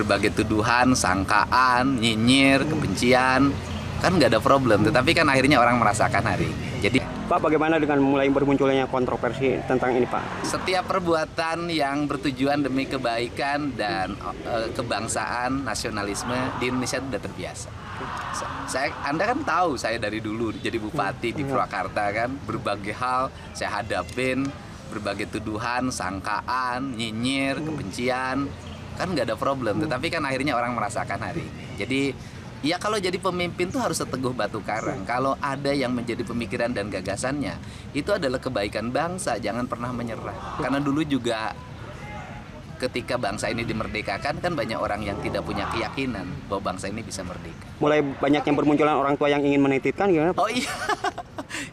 berbagai tuduhan, sangkaan, nyinyir, kebencian, kan nggak ada problem. Tetapi kan akhirnya orang merasakan hari ini. Jadi Pak, bagaimana dengan mulai bermunculnya kontroversi tentang ini, Pak? setiap perbuatan yang bertujuan demi kebaikan dan kebangsaan, nasionalisme di Indonesia itu sudah terbiasa. Anda kan tahu saya dari dulu jadi bupati di Purwakarta kan, berbagai hal saya hadapin, berbagai tuduhan, sangkaan, nyinyir, kebencian, kan nggak ada problem. Tetapi kan akhirnya orang merasakan hari ini. Jadi ya kalau jadi pemimpin tuh harus seteguh batu karang. Kalau ada yang menjadi pemikiran dan gagasannya, itu adalah kebaikan bangsa, jangan pernah menyerah. Karena dulu juga ketika bangsa ini dimerdekakan kan banyak orang yang tidak punya keyakinan bahwa bangsa ini bisa merdeka. Mulai banyak yang bermunculan orang tua yang ingin menitipkan gimana, Pak? Oh iya,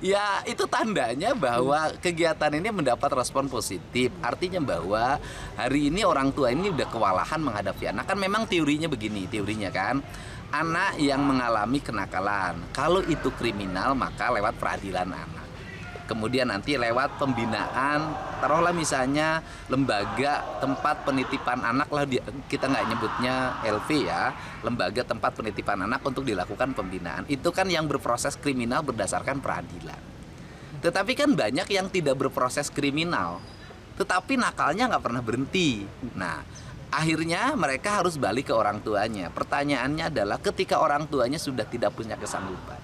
ya itu tandanya bahwa kegiatan ini mendapat respon positif. Artinya bahwa hari ini orang tua ini udah kewalahan menghadapi anak. Kan memang teorinya begini, teorinya kan, anak yang mengalami kenakalan, kalau itu kriminal maka lewat peradilan anak. Kemudian nanti lewat pembinaan, taruhlah misalnya lembaga tempat penitipan anak lah, kita nggak nyebutnya LV ya, lembaga tempat penitipan anak untuk dilakukan pembinaan. Itu kan yang berproses kriminal berdasarkan peradilan. Tetapi kan banyak yang tidak berproses kriminal, tetapi nakalnya nggak pernah berhenti. Nah, akhirnya mereka harus balik ke orang tuanya. Pertanyaannya adalah ketika orang tuanya sudah tidak punya kesanggupan,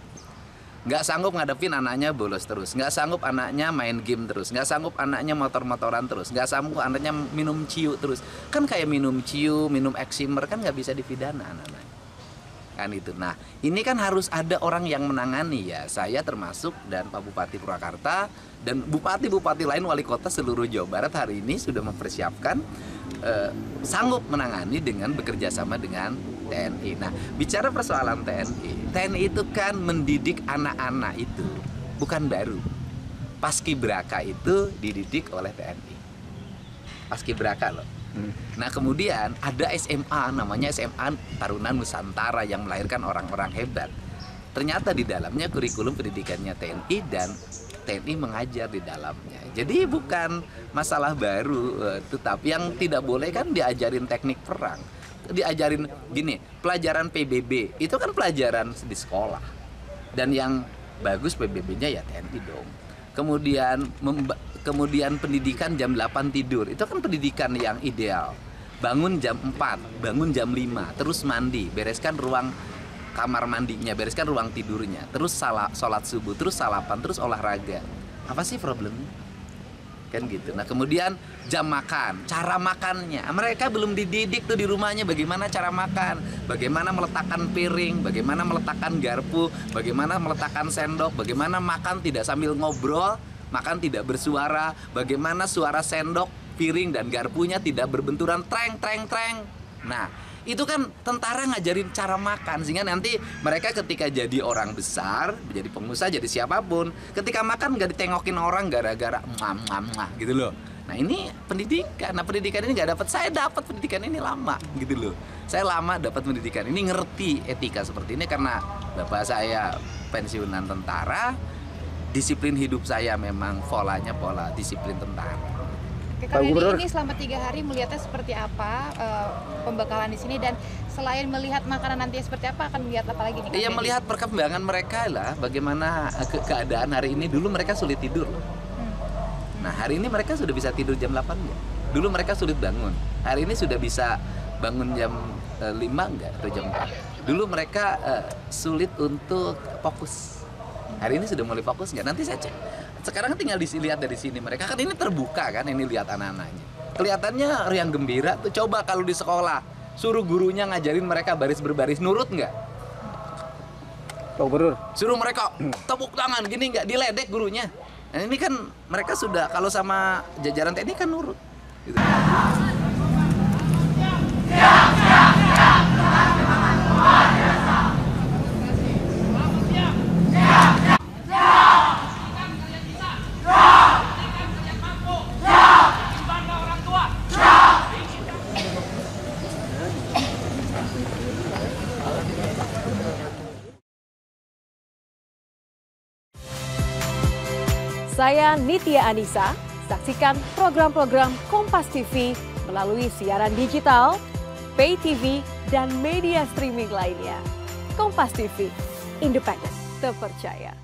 nggak sanggup ngadepin anaknya bolos terus, nggak sanggup anaknya main game terus, nggak sanggup anaknya motor-motoran terus, nggak sanggup anaknya minum ciu terus. Kan kayak minum ciu, minum eksimer kan nggak bisa dipidana anak-anak. Kan itu. Nah, ini kan harus ada orang yang menangani ya. Saya termasuk dan Pak Bupati Purwakarta dan bupati-bupati lain, wali kota seluruh Jawa Barat hari ini sudah mempersiapkan sanggup menangani dengan bekerja sama dengan TNI. Nah, bicara persoalan TNI itu kan mendidik anak-anak itu bukan baru. Paskibraka itu dididik oleh TNI. Paskibraka loh. Nah, kemudian ada SMA, namanya SMA Taruna Nusantara yang melahirkan orang-orang hebat. Ternyata di dalamnya kurikulum pendidikannya TNI dan TNI mengajar di dalamnya. Jadi bukan masalah baru, tetapi yang tidak boleh kan diajarin teknik perang. Diajarin gini, pelajaran PBB itu kan pelajaran di sekolah. Dan yang bagus PBB-nya ya TNI dong. Kemudian pendidikan jam 8 tidur, itu kan pendidikan yang ideal. Bangun jam 4, bangun jam 5, terus mandi, bereskan ruang kamar mandinya, bereskan ruang tidurnya, terus sholat subuh, terus salapan, terus olahraga. Apa sih problemnya? Kan gitu. Nah, kemudian jam makan, cara makannya, mereka belum dididik tuh di rumahnya bagaimana cara makan, bagaimana meletakkan piring, bagaimana meletakkan garpu, bagaimana meletakkan sendok, bagaimana makan tidak sambil ngobrol, makan tidak bersuara, bagaimana suara sendok, piring dan garpunya tidak berbenturan treng treng treng. Nah, itu kan tentara ngajarin cara makan, sehingga nanti mereka ketika jadi orang besar, jadi pengusaha, jadi siapapun, ketika makan nggak ditengokin orang gara-gara gitu loh. Nah, ini pendidikan. Nah, pendidikan ini nggak dapat, saya dapat pendidikan ini lama gitu loh. Saya lama dapat pendidikan ini, ngerti etika seperti ini karena bapak saya pensiunan tentara. Disiplin hidup saya memang polanya pola disiplin tentara. Kali ini selama 3 hari melihatnya seperti apa pembekalan di sini, dan selain melihat makanan nanti seperti apa, akan melihat apa lagi nih? Iya, melihat perkembangan mereka lah, bagaimana keadaan hari ini. Dulu mereka sulit tidur. Nah, hari ini mereka sudah bisa tidur jam 8 enggak? Dulu mereka sulit bangun. Hari ini sudah bisa bangun jam 5 enggak atau jam 4? Dulu mereka sulit untuk fokus. Hari ini sudah mulai fokus nggak? Nanti saya cek. Sekarang tinggal dilihat dari sini, mereka kan ini terbuka kan, ini lihat anak-anaknya. Kelihatannya riang gembira tuh. Coba kalau di sekolah suruh gurunya ngajarin mereka baris berbaris, nurut nggak? Suruh mereka tepuk tangan gini nggak, diledek gurunya. Nah, ini kan mereka sudah, kalau sama jajaran TNI kan nurut. Gitu. Saya Nitya Anissa, saksikan program-program Kompas TV melalui siaran digital, pay TV, dan media streaming lainnya. Kompas TV, independen, terpercaya.